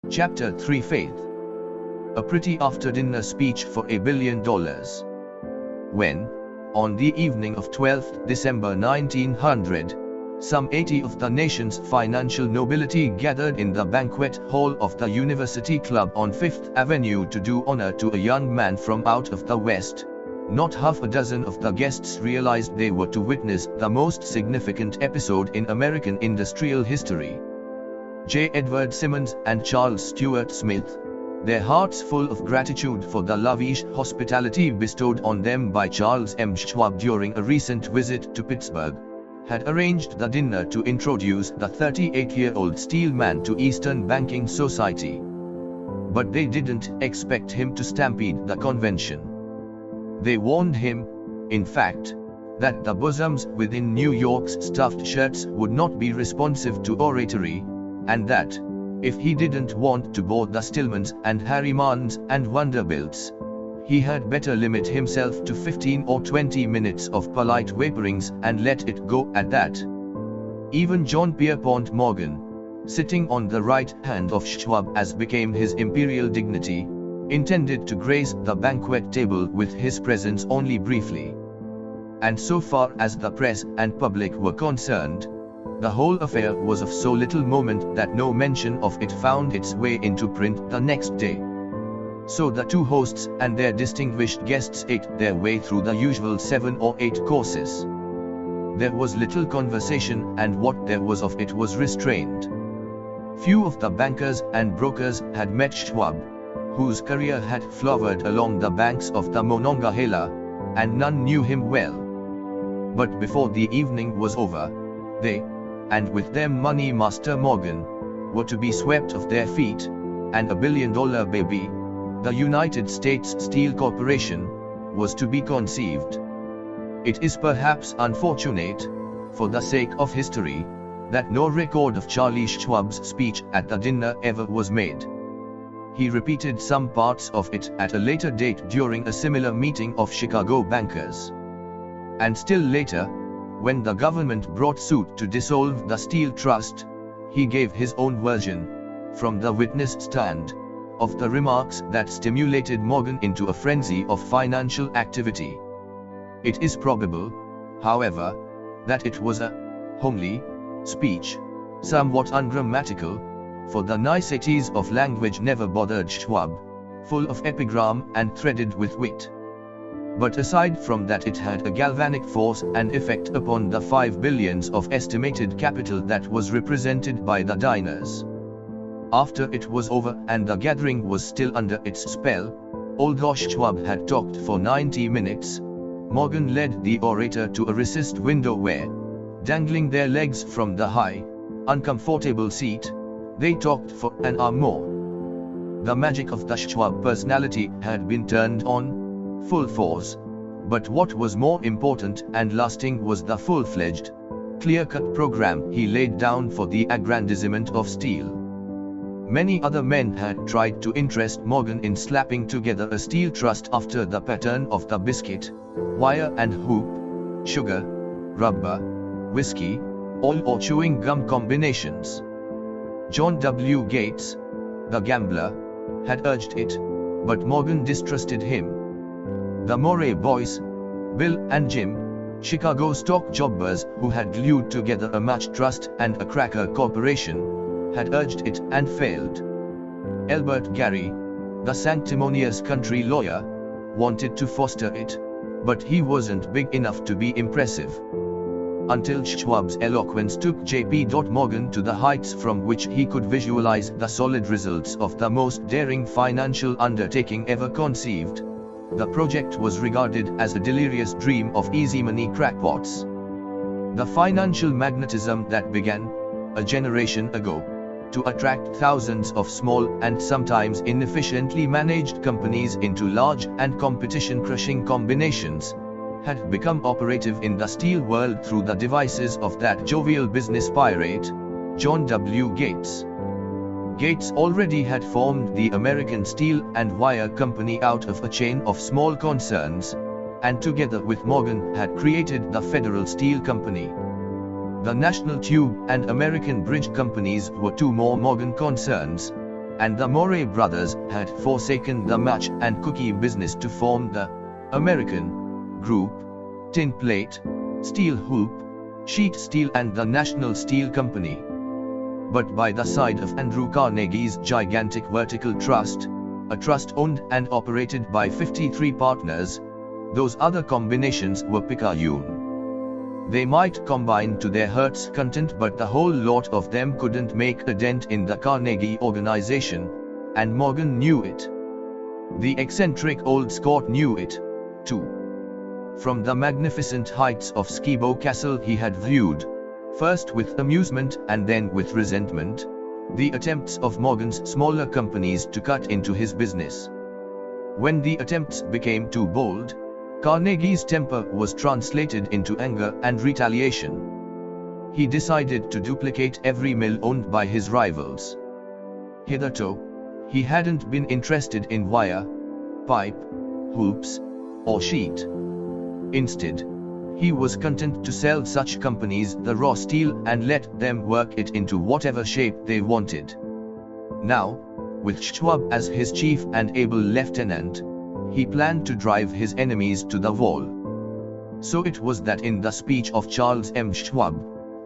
Chapter 3 Faith. A pretty after-dinner speech for $1 billion. When, on the evening of 12th December 1900, some 80 of the nation's financial nobility gathered in the banquet hall of the University Club on Fifth Avenue to do honor to a young man from out of the West, not half a dozen of the guests realized they were to witness the most significant episode in American industrial history. J. Edward Simmons and Charles Stuart Smith, their hearts full of gratitude for the lavish hospitality bestowed on them by Charles M. Schwab during a recent visit to Pittsburgh, had arranged the dinner to introduce the 38-year-old steel man to Eastern banking society. But they didn't expect him to stampede the convention. They warned him, in fact, that the bosoms within New York's stuffed shirts would not be responsive to oratory, and that, if he didn't want to bore the Stillmans and Harrimans and Vanderbilts, he had better limit himself to 15 or 20 minutes of polite vaporings and let it go at that. Even John Pierpont Morgan, sitting on the right hand of Schwab as became his imperial dignity, intended to grace the banquet table with his presence only briefly. And so far as the press and public were concerned, the whole affair was of so little moment that no mention of it found its way into print the next day. So the two hosts and their distinguished guests ate their way through the usual 7 or 8 courses. There was little conversation, and what there was of it was restrained. Few of the bankers and brokers had met Schwab, whose career had flowered along the banks of the Monongahela, and none knew him well. But before the evening was over, they, and with them Money Master Morgan, were to be swept off their feet, and $1 billion baby, the United States Steel Corporation, was to be conceived. It is perhaps unfortunate, for the sake of history, that no record of Charlie Schwab's speech at the dinner ever was made. He repeated some parts of it at a later date during a similar meeting of Chicago bankers. And still later, when the government brought suit to dissolve the Steel Trust, he gave his own version, from the witness stand, of the remarks that stimulated Morgan into a frenzy of financial activity. It is probable, however, that it was a homely speech, somewhat ungrammatical, for the niceties of language never bothered Schwab, full of epigram and threaded with wit. But aside from that, it had a galvanic force and effect upon the 5 billions of estimated capital that was represented by the diners. After it was over and the gathering was still under its spell, although Schwab had talked for 90 minutes, Morgan led the orator to a recessed window where, dangling their legs from the high, uncomfortable seat, they talked for an hour more. The magic of the Schwab personality had been turned on, full force, but what was more important and lasting was the full-fledged, clear-cut program he laid down for the aggrandizement of steel. Many other men had tried to interest Morgan in slapping together a steel trust after the pattern of the biscuit, wire and hoop, sugar, rubber, whiskey, oil or chewing gum combinations. John W. Gates, the gambler, had urged it, but Morgan distrusted him. The Morey boys, Bill and Jim, Chicago stock jobbers who had glued together a match trust and a cracker corporation, had urged it and failed. Elbert Gary, the sanctimonious country lawyer, wanted to foster it, but he wasn't big enough to be impressive. Until Schwab's eloquence took J.P. Morgan to the heights from which he could visualize the solid results of the most daring financial undertaking ever conceived, the project was regarded as a delirious dream of easy money crackpots. The financial magnetism that began, a generation ago, to attract thousands of small and sometimes inefficiently managed companies into large and competition-crushing combinations, had become operative in the steel world through the devices of that jovial business pirate, John W. Gates. Gates already had formed the American Steel and Wire Company out of a chain of small concerns, and together with Morgan had created the Federal Steel Company. The National Tube and American Bridge Companies were two more Morgan concerns, and the Moray brothers had forsaken the match and cookie business to form the American Group, Tin Plate, Steel Hoop, Sheet Steel and the National Steel Company. But by the side of Andrew Carnegie's gigantic vertical trust, a trust owned and operated by 53 partners, those other combinations were picayune. They might combine to their heart's content, but the whole lot of them couldn't make a dent in the Carnegie organization, and Morgan knew it. The eccentric old Scot knew it, too. From the magnificent heights of Skibo Castle he had viewed, first with amusement and then with resentment, the attempts of Morgan's smaller companies to cut into his business. When the attempts became too bold, Carnegie's temper was translated into anger and retaliation. He decided to duplicate every mill owned by his rivals. Hitherto, he hadn't been interested in wire, pipe, hoops, or sheet. Instead, he was content to sell such companies the raw steel and let them work it into whatever shape they wanted. Now, with Schwab as his chief and able lieutenant, he planned to drive his enemies to the wall. So it was that in the speech of Charles M. Schwab,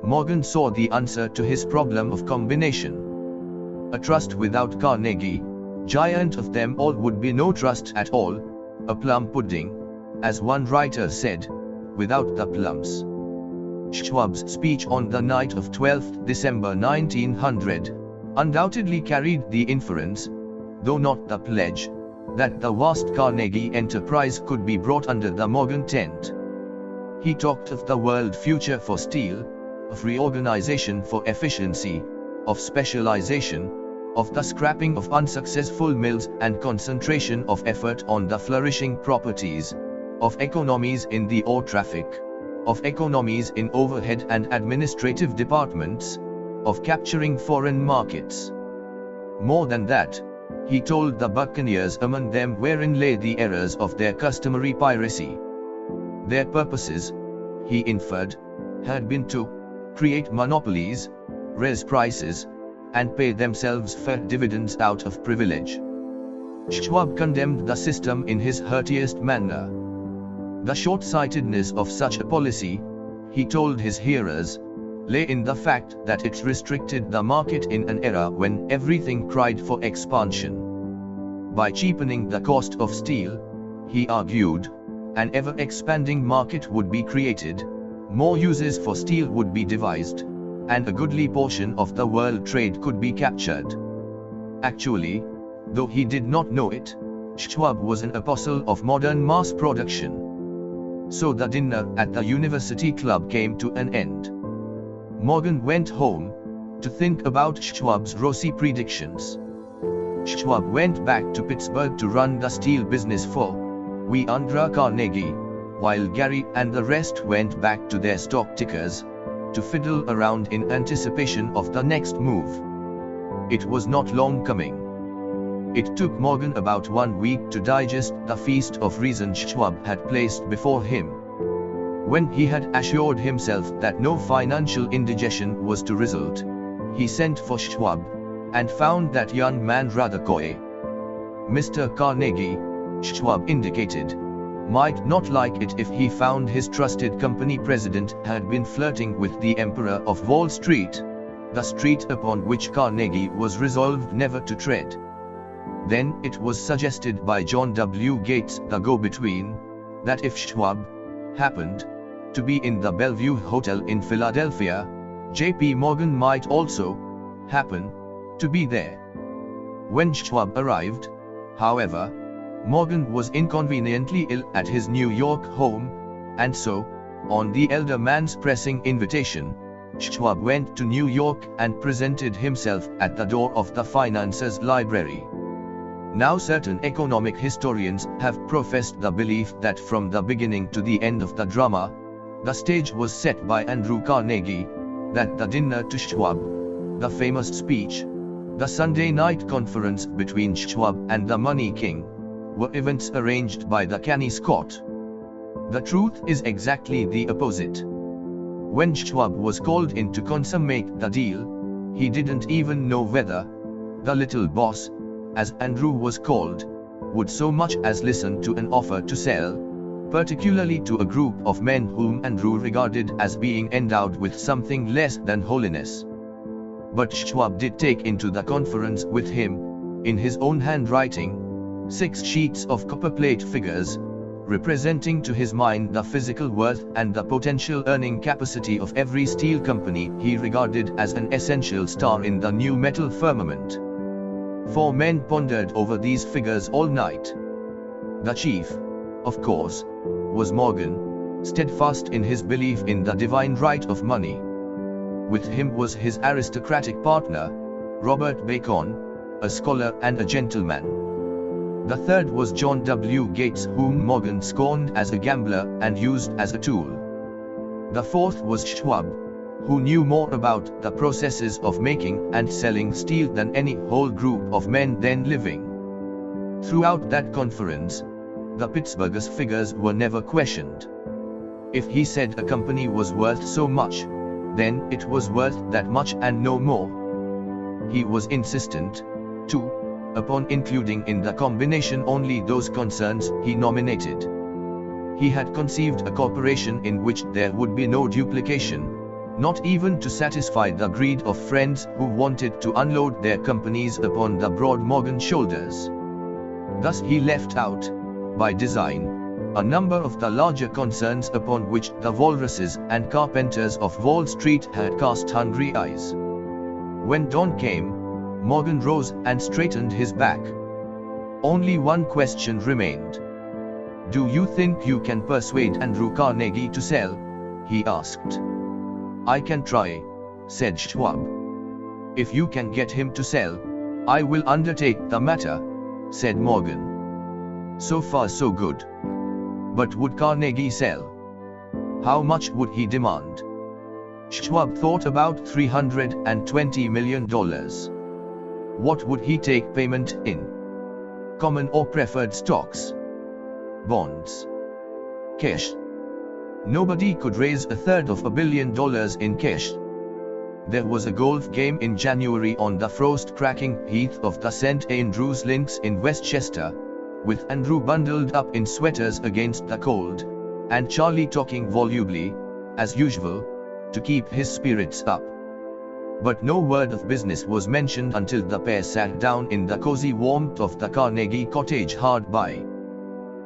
Morgan saw the answer to his problem of combination. A trust without Carnegie, giant of them all, would be no trust at all, a plum pudding, as one writer said, without the plums. Schwab's speech on the night of 12th December 1900 undoubtedly carried the inference, though not the pledge, that the vast Carnegie enterprise could be brought under the Morgan tent. He talked of the world future for steel, of reorganization for efficiency, of specialization, of the scrapping of unsuccessful mills and concentration of effort on the flourishing properties, of economies in the ore traffic, of economies in overhead and administrative departments, of capturing foreign markets. More than that, he told the buccaneers among them wherein lay the errors of their customary piracy. Their purposes, he inferred, had been to create monopolies, raise prices, and pay themselves fair dividends out of privilege. Schwab condemned the system in his heartiest manner. The short-sightedness of such a policy, he told his hearers, lay in the fact that it restricted the market in an era when everything cried for expansion. By cheapening the cost of steel, he argued, an ever-expanding market would be created, more uses for steel would be devised, and a goodly portion of the world trade could be captured. Actually, though he did not know it, Schwab was an apostle of modern mass production. So the dinner at the University Club came to an end. Morgan went home to think about Schwab's rosy predictions. Schwab went back to Pittsburgh to run the steel business for Andrew Carnegie, while Gary and the rest went back to their stock tickers to fiddle around in anticipation of the next move. It was not long coming. It took Morgan about 1 week to digest the feast of reason Schwab had placed before him. When he had assured himself that no financial indigestion was to result, he sent for Schwab, and found that young man rather coy. Mr. Carnegie, Schwab indicated, might not like it if he found his trusted company president had been flirting with the Emperor of Wall Street, the street upon which Carnegie was resolved never to tread. Then it was suggested by John W. Gates, the go-between, that if Schwab happened to be in the Bellevue Hotel in Philadelphia, J.P. Morgan might also happen to be there. When Schwab arrived, however, Morgan was inconveniently ill at his New York home, and so, on the elder man's pressing invitation, Schwab went to New York and presented himself at the door of the Finances Library. Now certain economic historians have professed the belief that from the beginning to the end of the drama, the stage was set by Andrew Carnegie, that the dinner to Schwab, the famous speech, the Sunday night conference between Schwab and the Money King, were events arranged by the canny Scot. The truth is exactly the opposite. When Schwab was called in to consummate the deal, he didn't even know whether The little boss, as Andrew was called, would so much as listen to an offer to sell, particularly to a group of men whom Andrew regarded as being endowed with something less than holiness. But Schwab did take into the conference with him, in his own handwriting, 6 sheets of copperplate figures, representing to his mind the physical worth and the potential earning capacity of every steel company he regarded as an essential star in the new metal firmament. 4 men pondered over these figures all night. The chief, of course, was Morgan, steadfast in his belief in the divine right of money. With him was his aristocratic partner, Robert Bacon, a scholar and a gentleman. The third was John W. Gates, whom Morgan scorned as a gambler and used as a tool. The fourth was Schwab, who knew more about the processes of making and selling steel than any whole group of men then living. Throughout that conference, the Pittsburgh's figures were never questioned. If he said a company was worth so much, then it was worth that much and no more. He was insistent, too, upon including in the combination only those concerns he nominated. He had conceived a corporation in which there would be no duplication, not even to satisfy the greed of friends who wanted to unload their companies upon the broad Morgan shoulders. Thus he left out, by design, a number of the larger concerns upon which the walruses and carpenters of Wall Street had cast hungry eyes. When dawn came, Morgan rose and straightened his back. Only one question remained. "Do you think you can persuade Andrew Carnegie to sell?" he asked. "I can try," said Schwab. "If you can get him to sell, I will undertake the matter," said Morgan. So far so good. But would Carnegie sell? How much would he demand? Schwab thought about $320 million. What would he take payment in? Common or preferred stocks? Bonds? Cash? Nobody could raise $1/3 billion in cash. There was a golf game in January on the frost-cracking heath of the St. Andrews Links in Westchester, with Andrew bundled up in sweaters against the cold, and Charlie talking volubly, as usual, to keep his spirits up. But no word of business was mentioned until the pair sat down in the cozy warmth of the Carnegie cottage hard by.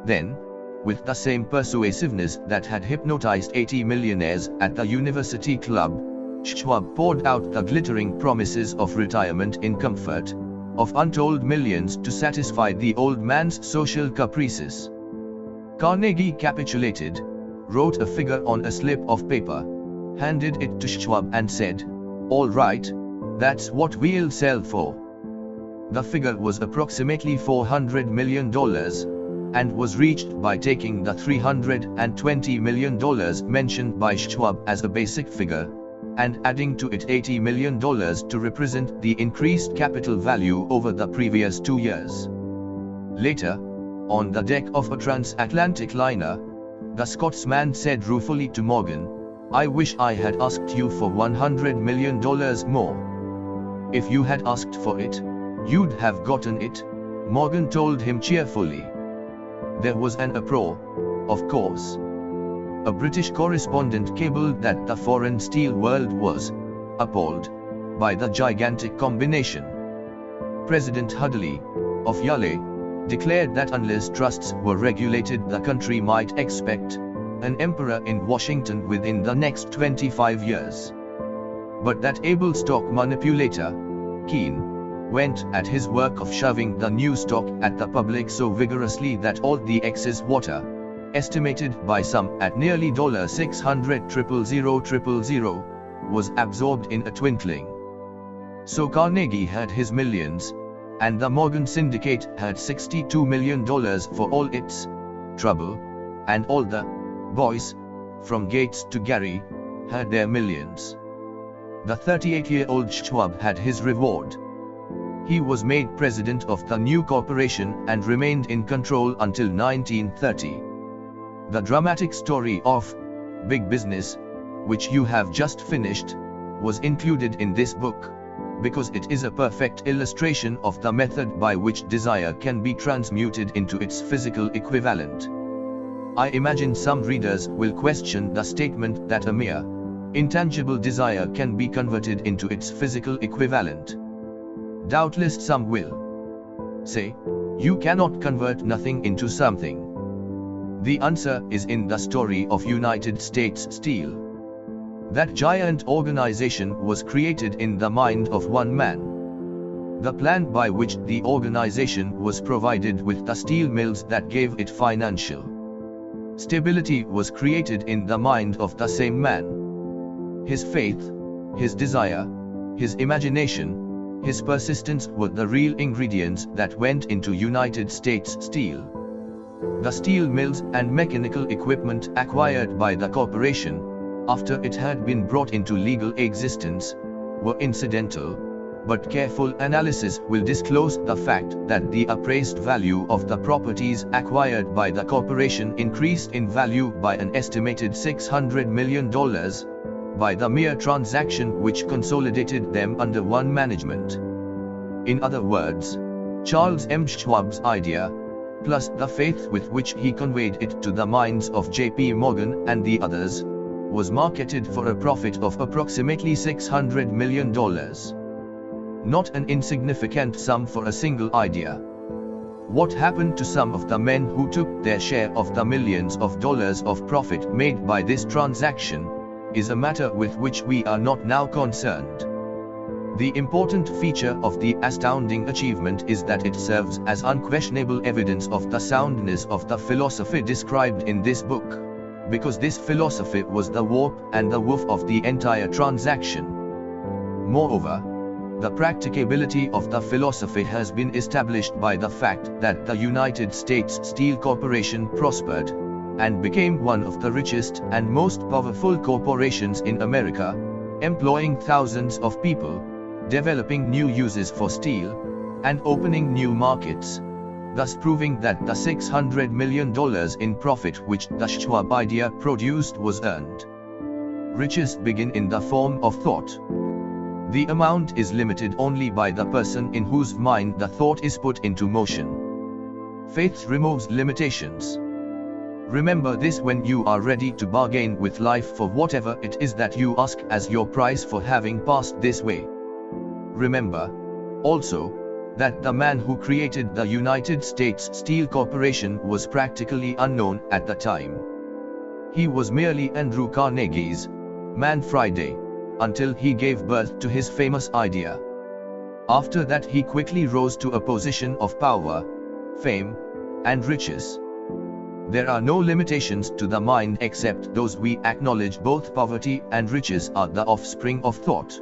Then, with the same persuasiveness that had hypnotized 80 millionaires at the University Club, Schwab poured out the glittering promises of retirement in comfort, of untold millions to satisfy the old man's social caprices. Carnegie capitulated, wrote a figure on a slip of paper, handed it to Schwab and said, "All right, that's what we'll sell for." The figure was approximately $400 million, and was reached by taking the $320 million mentioned by Schwab as a basic figure, and adding to it $80 million to represent the increased capital value over the previous 2 years. Later, on the deck of a transatlantic liner, the Scotsman said ruefully to Morgan, "I wish I had asked you for $100 million more." "If you had asked for it, you'd have gotten it," Morgan told him cheerfully. There was an uproar, of course. A British correspondent cabled that the foreign steel world was appalled by the gigantic combination. President Hudley, of Yale, declared that unless trusts were regulated, the country might expect an emperor in Washington within the next 25 years. But that able stock manipulator, Keene, went at his work of shoving the new stock at the public so vigorously that all the excess water, estimated by some at nearly $600,000,000, was absorbed in a twinkling. So Carnegie had his millions, and the Morgan Syndicate had $62 million for all its trouble, and all the boys, from Gates to Gary, had their millions. The 38-year-old Schwab had his reward. He was made president of the new corporation and remained in control until 1930. The dramatic story of big business, which you have just finished, was included in this book, because it is a perfect illustration of the method by which desire can be transmuted into its physical equivalent. I imagine some readers will question the statement that a mere, intangible desire can be converted into its physical equivalent. Doubtless some will say, you cannot convert nothing into something. The answer is in the story of United States Steel. That giant organization was created in the mind of one man. The plan by which the organization was provided with the steel mills that gave it financial stability was created in the mind of the same man. His faith, his desire, his imagination, his persistence were the real ingredients that went into United States Steel. The steel mills and mechanical equipment acquired by the corporation, after it had been brought into legal existence, were incidental, but careful analysis will disclose the fact that the appraised value of the properties acquired by the corporation increased in value by an estimated $600 million, by the mere transaction which consolidated them under one management. In other words, Charles M. Schwab's idea, plus the faith with which he conveyed it to the minds of J.P. Morgan and the others, was marketed for a profit of approximately $600 million. Not an insignificant sum for a single idea. What happened to some of the men who took their share of the millions of dollars of profit made by this transaction, is a matter with which we are not now concerned. The important feature of the astounding achievement is that it serves as unquestionable evidence of the soundness of the philosophy described in this book, because this philosophy was the warp and the woof of the entire transaction. Moreover, the practicability of the philosophy has been established by the fact that the United States Steel Corporation prospered, and became one of the richest and most powerful corporations in America, employing thousands of people, developing new uses for steel, and opening new markets, thus proving that the $600 million in profit which the Schwab idea produced was earned. Riches begin in the form of thought. The amount is limited only by the person in whose mind the thought is put into motion. Faith removes limitations. Remember this when you are ready to bargain with life for whatever it is that you ask as your price for having passed this way. Remember, also, that the man who created the United States Steel Corporation was practically unknown at the time. He was merely Andrew Carnegie's Man Friday, until he gave birth to his famous idea. After that he quickly rose to a position of power, fame, and riches. There are no limitations to the mind except those we acknowledge. Both poverty and riches are the offspring of thought.